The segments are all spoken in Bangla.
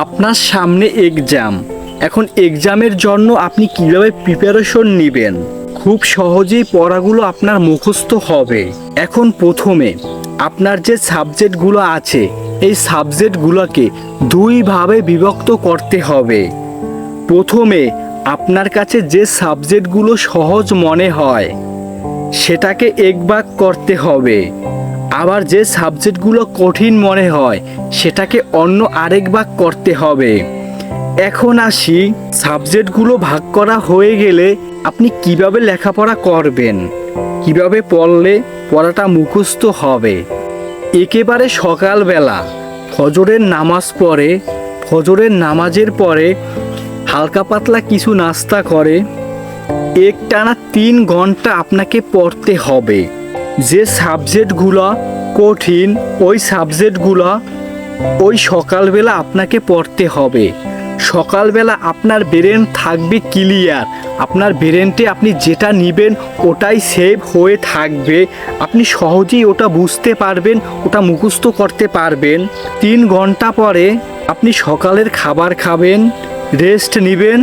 আপনার সামনে এক্সাম। এখন এক্সামের জন্য আপনি কিভাবে প্রিপারেশন নেবেন? খুব সহজেই পড়াগুলো আপনার মুখস্থ হবে। এখন প্রথমে আপনার যে সাবজেক্টগুলো আছে এই সাবজেক্টগুলোকে দুইভাবে বিভক্ত করতে হবে। প্রথমে আপনার কাছে যে সাবজেক্টগুলো সহজ মনে হয় সেটাকে এক ভাগ করতে হবে, আবার যে সাবজেক্টগুলো কঠিন মনে হয় সেটাকে অন্য আরেক ভাগ করতে হবে। এখন আসি, সাবজেক্টগুলো ভাগ করা হয়ে গেলে আপনি কিভাবে লেখাপড়া করবেন, কিভাবে পড়লে পড়াটা মুখস্থ হবে। একেবারে সকালবেলা ফজরের নামাজ পড়ে, ফজরের নামাজের পরে হালকা পাতলা কিছু নাস্তা করে একটানা 3 ঘন্টা আপনাকে পড়তে হবে। যে সাবজেক্টগুলো কঠিন ওই সাবজেক্টগুলো ওই সকালবেলা আপনাকে পড়তে হবে। সকালবেলা আপনার ব্রেন থাকবে ক্লিয়ার, আপনার ব্রেনটে আপনি যেটা নেবেন ওটাই সেভ হয়ে থাকবে, আপনি সহজেই ওটা বুঝতে পারবেন, ওটা মুখস্থ করতে পারবেন। 3 ঘন্টা পরে আপনি সকালের খাবার খাবেন, রেস্ট নেবেন,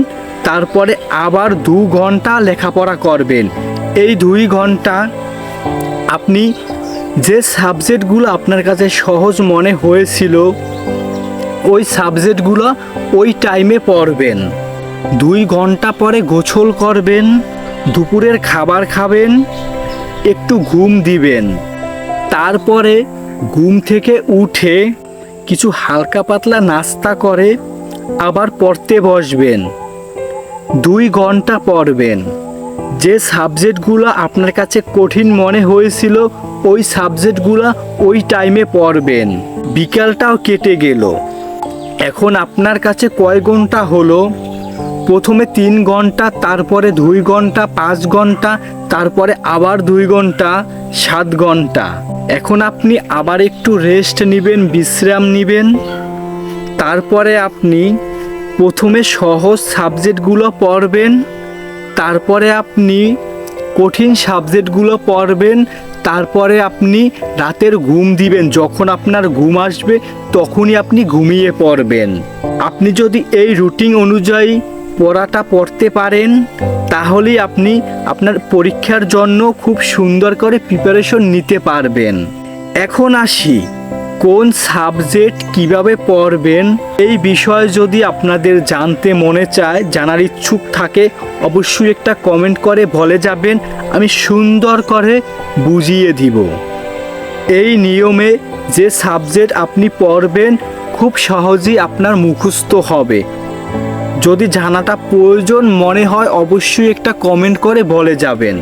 তারপরে আবার 2 ঘন্টা লেখাপড়া করবেন। এই 2 ঘন্টা আপনি যে সাবজেক্টগুলো আপনার কাছে সহজ মনে হয়েছিল ওই সাবজেক্টগুলো ওই টাইমে পড়বেন। 2 ঘন্টা পরে গোসল করবেন, দুপুরের খাবার খাবেন, একটু ঘুম দিবেন। তারপরে ঘুম থেকে উঠে কিছু হালকা পাতলা নাস্তা করে আবার পড়তে বসবেন। 2 ঘন্টা পড়বেন। যে সাবজেক্টগুলো আপনার কাছে কঠিন মনে হয়েছিল ওই সাবজেক্টগুলো ওই টাইমে পড়বেন। বিকালটাও কেটে গেল। এখন আপনার কাছে কয় ঘন্টা হলো? প্রথমে 3 ঘন্টা, তারপরে 2 ঘন্টা, 5 ঘন্টা, তারপরে আবার 2 ঘন্টা, 7 ঘন্টা। এখন আপনি আবার একটু রেস্ট নেবেন, বিশ্রাম নেবেন। তারপরে আপনি প্রথমে সহজ সাবজেক্টগুলো পড়বেন, তারপরে আপনি কঠিন সাবজেক্টগুলো পড়বেন, তারপরে আপনি রাতের ঘুম দিবেন। যখন আপনার ঘুম আসবে তখনই আপনি ঘুমিয়ে পড়বেন। আপনি যদি এই রুটিন অনুযায়ী পড়াটা পড়তে পারেন তাহলেই আপনি আপনার পরীক্ষার জন্য খুব সুন্দর করে প্রিপারেশন নিতে পারবেন। এখন আসি, কোন সাবজেক্ট কিভাবে পড়বেন এই বিষয়ে যদি আপনাদের জানতে মনে চায়, জানার ইচ্ছুক থাকে, অবশ্যই একটা কমেন্ট করে বলে যাবেন, আমি সুন্দর করে বুঝিয়ে দিব। এই নিয়মে যে সাবজেক্ট আপনি পড়বেন খুব সহজেই আপনার মুখস্থ হবে। যদি জানাটা প্রয়োজন মনে হয় অবশ্যই একটা কমেন্ট করে বলে যাবেন।